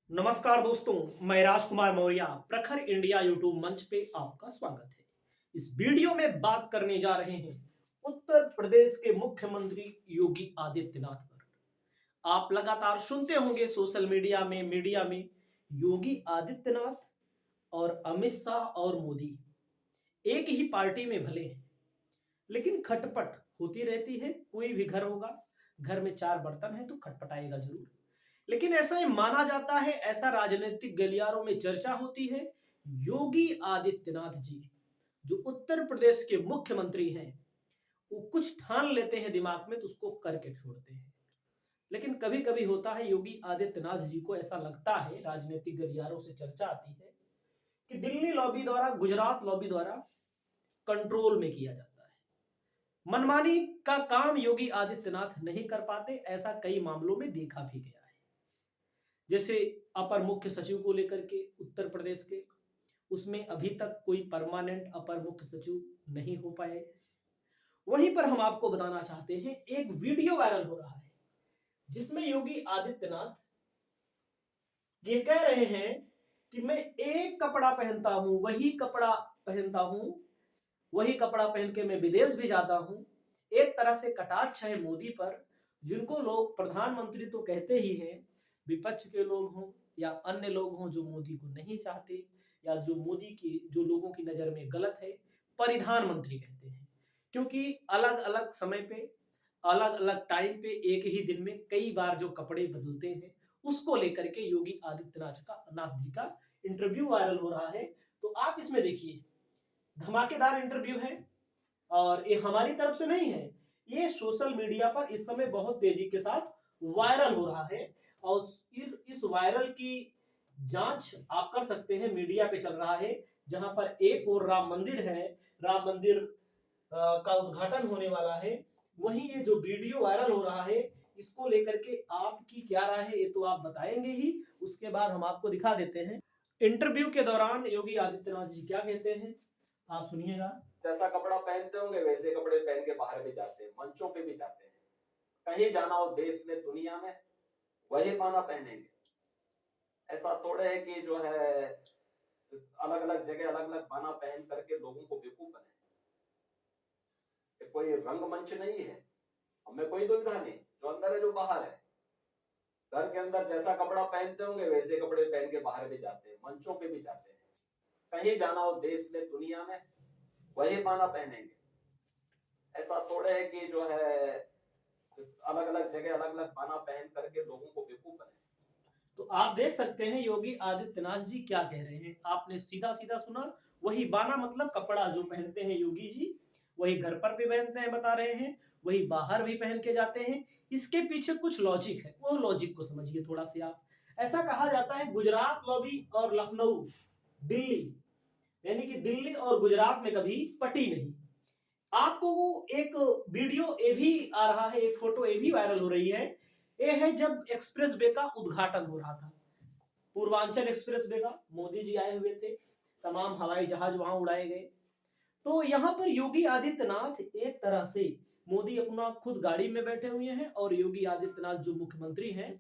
नमस्कार दोस्तों, मैं राजकुमार मौर्य प्रखर इंडिया यूट्यूब मंच पे आपका स्वागत है। इस वीडियो में बात करने जा रहे हैं उत्तर प्रदेश के मुख्यमंत्री योगी आदित्यनाथ पर। आप लगातार सुनते होंगे सोशल मीडिया में योगी आदित्यनाथ और अमित शाह और मोदी एक ही पार्टी में भले हैं, लेकिन खटपट होती रहती है। कोई भी घर होगा, घर में चार बर्तन है तो खटपटाएगा जरूर। लेकिन ऐसा ही माना जाता है, ऐसा राजनीतिक गलियारों में चर्चा होती है, योगी आदित्यनाथ जी जो उत्तर प्रदेश के मुख्यमंत्री हैं, वो कुछ ठान लेते हैं दिमाग में तो उसको करके छोड़ते हैं। लेकिन कभी कभी होता है, योगी आदित्यनाथ जी को ऐसा लगता है, राजनीतिक गलियारों से चर्चा आती है कि दिल्ली लॉबी द्वारा, गुजरात लॉबी द्वारा कंट्रोल में किया जाता है। मनमानी का काम योगी आदित्यनाथ नहीं कर पाते, ऐसा कई मामलों में देखा भी गया है। जैसे अपर मुख्य सचिव को लेकर के उत्तर प्रदेश के, उसमें अभी तक कोई परमानेंट अपर मुख्य सचिव नहीं हो पाए। वहीं पर हम आपको बताना चाहते हैं, एक वीडियो वायरल हो रहा है जिसमें योगी आदित्यनाथ ये कह रहे हैं कि मैं एक कपड़ा पहनता हूं, वही कपड़ा पहनता हूं, वही कपड़ा पहन के मैं विदेश भी जाता हूं। एक तरह से कटाक्ष है मोदी पर, जिनको लोग प्रधानमंत्री तो कहते ही हैं, विपक्ष के लोग हों या अन्य लोग हों जो मोदी को नहीं चाहते या जो मोदी की, जो लोगों की नजर में गलत है, परिधान मंत्री कहते हैं। क्योंकि अलग अलग समय पे, अलग अलग टाइम पे, एक ही दिन में कई बार जो कपड़े बदलते हैं, उसको लेकर के योगी आदित्यनाथ जी का इंटरव्यू वायरल हो रहा है। तो आप इसमें देखिए, धमाकेदार इंटरव्यू है और ये हमारी तरफ से नहीं है, ये सोशल मीडिया पर इस समय बहुत तेजी के साथ वायरल हो रहा है। और इस वायरल की जांच आप कर सकते हैं, मीडिया पे चल रहा है, जहां पर एक और राम मंदिर है, राम मंदिर का उद्घाटन होने वाला है। वहीं ये जो वीडियो वायरल हो रहा है, इसको लेकर के आपकी क्या राय है, ये तो आप बताएंगे ही, उसके बाद हम आपको दिखा देते हैं इंटरव्यू के दौरान योगी आदित्यनाथ जी क्या कहते हैं, आप सुनिएगा। जैसा कपड़ा पहनते होंगे वैसे कपड़े पहन के बाहर भी जाते हैं, मंचों पे भी जाते हैं। कहीं जाना हो देश में, दुनिया में, वही पाना पहनेंगे। ऐसा थोड़े है कि जो है अलग अलग जगह अलग अलग पाना पहन करके लोगों को बेवकूफ बनाए। कोई रंगमंच नहीं है, हमें कोई दुविधा नहीं, जो अंदर है जो बाहर है। घर के अंदर जैसा कपड़ा पहनते होंगे वैसे कपड़े पहन के बाहर भी जाते हैं, मंचों पे भी जाते हैं। कहीं जाना हो देश में, दुनिया में, वही पाना पहनेंगे। ऐसा थोड़े है कि जो है अलग अलग जगह अलग अलग पाना पहन करके लोगों को बेवकूफ बनाए। तो आप देख सकते हैं योगी आदित्यनाथ जी क्या कह रहे हैं, आपने सीधा सीधा सुना। वही बाना मतलब कपड़ा जो पहनते हैं योगी जी, वही घर पर भी पहनते हैं बता रहे हैं, वही बाहर भी पहन के जाते हैं। इसके पीछे कुछ लॉजिक है, वो लॉजिक को समझिए थोड़ा सा आप। ऐसा कहा जाता है, गुजरात लॉबी और लखनऊ, दिल्ली, यानी कि दिल्ली और गुजरात में कभी पटी नहीं। आपको वो एक वीडियो ये भी आ रहा है, एक फोटो ये भी वायरल हो रही है, ये है जब एक्सप्रेस वे का उद्घाटन हो रहा था, पूर्वांचल एक्सप्रेस वे का, मोदी जी आए हुए थे, तमाम हवाई जहाज वहां उड़ाए गए। तो यहाँ पर योगी आदित्यनाथ एक तरह से, मोदी अपना खुद गाड़ी में बैठे हुए हैं और योगी आदित्यनाथ जो मुख्यमंत्री हैं,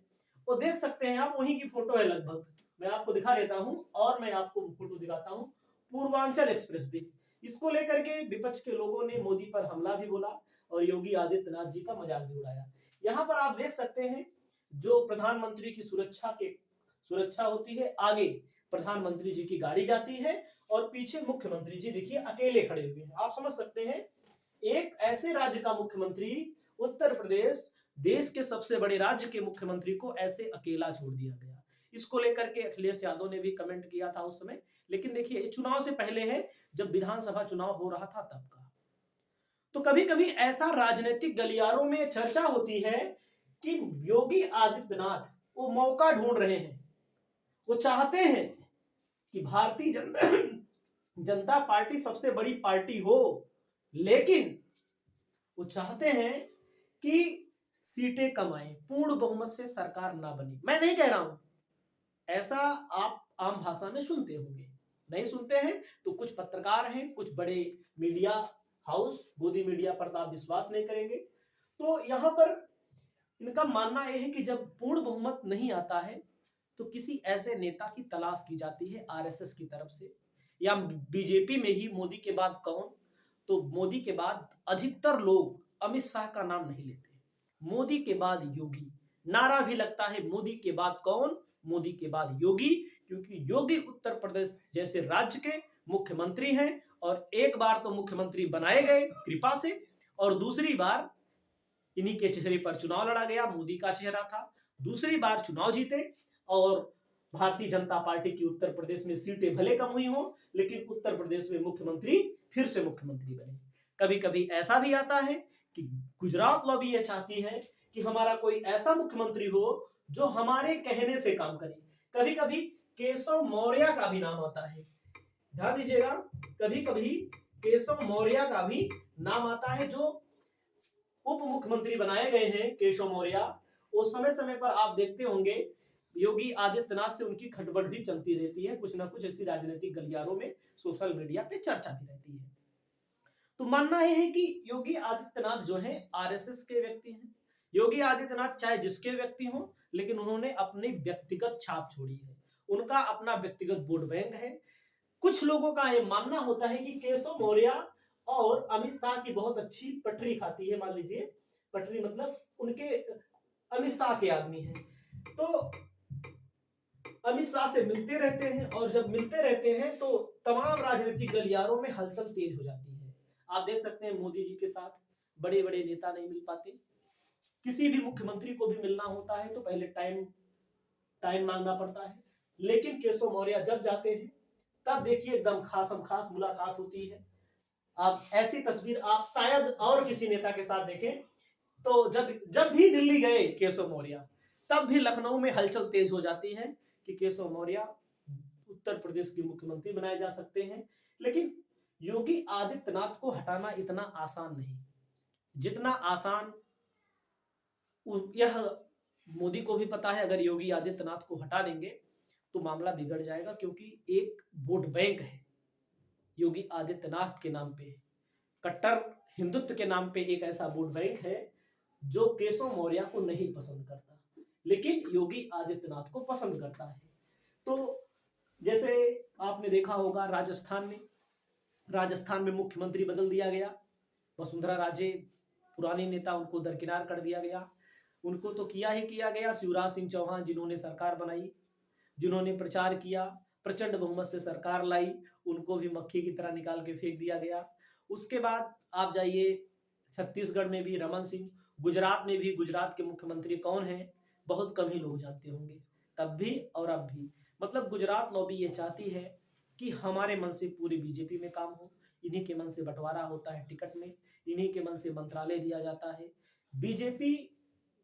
वो देख सकते हैं आप, वहीं की फोटो है लगभग, मैं आपको दिखा देता हूं और मैं आपको फोटो दिखाता हूं। पूर्वांचल एक्सप्रेस वे, इसको लेकर के विपक्ष के लोगों ने मोदी पर हमला भी बोला और योगी आदित्यनाथ जी का मजाक भी उड़ाया। यहाँ पर आप देख सकते हैं, जो प्रधानमंत्री की सुरक्षा होती है, आगे प्रधानमंत्री जी की गाड़ी जाती है और पीछे मुख्यमंत्री जी देखिए अकेले खड़े हुए हैं। आप समझ सकते हैं, एक ऐसे राज्य का मुख्यमंत्री, उत्तर प्रदेश, देश के सबसे बड़े राज्य के मुख्यमंत्री को ऐसे अकेला छोड़ दिया गया। इसको लेकर के अखिलेश यादव ने भी कमेंट किया था उस समय। लेकिन देखिए, चुनाव से पहले है, जब विधानसभा चुनाव हो रहा था तब का। तो कभी कभी ऐसा राजनीतिक गलियारों में चर्चा होती है कि योगी आदित्यनाथ वो मौका ढूंढ रहे हैं, वो चाहते हैं कि भारतीय जनता पार्टी सबसे बड़ी पार्टी हो, लेकिन वो चाहते हैं कि सीटें कम आए, पूर्ण बहुमत से सरकार ना बने। मैं नहीं कह रहा हूं, ऐसा आप आम भाषा में सुनते होंगे, नहीं सुनते हैं तो कुछ पत्रकार हैं, कुछ बड़े मीडिया हाउस, गोदी मीडिया पर आप विश्वास नहीं करेंगे। तो यहां पर इनका मानना यह है कि जब पूर्ण बहुमत नहीं आता है तो किसी ऐसे नेता की तलाश की जाती है आरएसएस की तरफ से, या बीजेपी में ही मोदी के बाद कौन, तो मोदी के बाद अधिकतर लोग अमित शाह का नाम नहीं लेते। मोदी के बाद योगी, नारा भी लगता है मोदी के बाद कौन, मोदी के बाद योगी, क्योंकि योगी उत्तर प्रदेश जैसे राज्य के मुख्यमंत्री हैं और एक बार तो मुख्यमंत्री बनाए गए कृपा से, और दूसरी बार इन्हीं के चेहरे पर चुनाव लड़ा गया, मोदी का चेहरा था, दूसरी बार चुनाव जीते और भारतीय जनता पार्टी की उत्तर प्रदेश में सीटें भले कम हुई हो लेकिन उत्तर प्रदेश में मुख्यमंत्री फिर से मुख्यमंत्री बने। कभी कभी ऐसा भी आता है कि गुजरात लॉबी यह चाहती है कि हमारा कोई ऐसा मुख्यमंत्री हो जो हमारे कहने से काम करे। कभी कभी केशव मौर्य का भी नाम आता है, ध्यान दीजिएगा, कभी कभी केशव मौर्य का भी नाम आता है जो उप मुख्यमंत्री बनाए गए हैं केशव मौर्य। वो समय समय पर आप देखते होंगे योगी आदित्यनाथ से उनकी खटपट भी चलती रहती है, कुछ ना कुछ ऐसी राजनीतिक गलियारों में सोशल मीडिया पे चर्चा भी रहती है। तो मानना यह है कि योगी आदित्यनाथ जो है आरएसएस के व्यक्ति हैं। योगी आदित्यनाथ चाहे जिसके व्यक्ति हो लेकिन उन्होंने अपनी व्यक्तिगत छाप छोड़ी है, उनका अपना व्यक्तिगत वोट बैंक है। कुछ लोगों का यह मानना होता है कि केशव मौर्य और अमित शाह की बहुत अच्छी पटरी खाती है, मान लीजिए पटरी मतलब उनके अमित शाह के आदमी हैं, तो अमित शाह से मिलते रहते हैं और जब मिलते रहते हैं तो तमाम राजनीतिक गलियारों में हलचल तेज हो जाती है। आप देख सकते हैं मोदी जी के साथ बड़े बड़े नेता नहीं मिल पाते, किसी भी मुख्यमंत्री को भी मिलना होता है तो पहले टाइम मांगना पड़ता है, लेकिन केशव मौर्य जब जाते हैं तब देखिए एकदम खासम खास मुलाकात होती है। आप ऐसी तस्वीर आप शायद और किसी नेता के साथ देखें, तो जब भी दिल्ली गए केशव मौर्य तब भी लखनऊ में हलचल तेज हो जाती है कि केशव मौर्य उत्तर प्रदेश के मुख्यमंत्री बनाए जा सकते हैं। लेकिन योगी आदित्यनाथ को हटाना इतना आसान नहीं जितना आसान यह मोदी को भी पता है। अगर योगी आदित्यनाथ को हटा देंगे तो मामला बिगड़ जाएगा, क्योंकि एक वोट बैंक है योगी आदित्यनाथ के नाम पे, कट्टर हिंदुत्व के नाम पे एक ऐसा वोट बैंक है जो केशव मौर्य को नहीं पसंद करता लेकिन योगी आदित्यनाथ को पसंद करता है। तो जैसे आपने देखा होगा राजस्थान में मुख्यमंत्री बदल दिया गया, वसुंधरा राजे पुराने नेता, उनको दरकिनार कर दिया गया। उनको तो किया ही किया गया। शिवराज सिंह चौहान जिन्होंने सरकार बनाई, जिन्होंने प्रचार किया, प्रचंड बहुमत से सरकार लाई, उनको भी मक्खी की तरह निकाल के फेंक दिया गया। उसके बाद आप जाइए छत्तीसगढ़ में भी रमन सिंह, गुजरात में भी गुजरात के मुख्यमंत्री कौन हैं बहुत कम ही लोग जानते होंगे, तब भी और अब भी। मतलब गुजरात लॉबी ये चाहती है कि हमारे मन से पूरी बीजेपी में काम हो, इन्हीं के मन से बंटवारा होता है टिकट में, इन्हीं के मन से मंत्रालय दिया जाता है। बीजेपी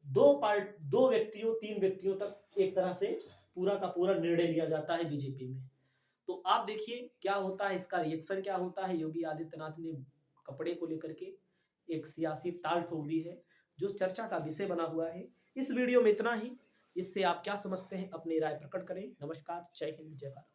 दो व्यक्तियों 3 व्यक्तियों तक एक तरह से पूरा का पूरा निर्णय लिया जाता है बीजेपी में। तो आप देखिए क्या होता है, इसका रिएक्शन क्या होता है। योगी आदित्यनाथ ने कपड़े को लेकर के एक सियासी ताल ठोक दी है जो चर्चा का विषय बना हुआ है। इस वीडियो में इतना ही। इससे आप क्या समझते हैं अपनी राय प्रकट करें। नमस्कार, जय हिंद, जय भारत।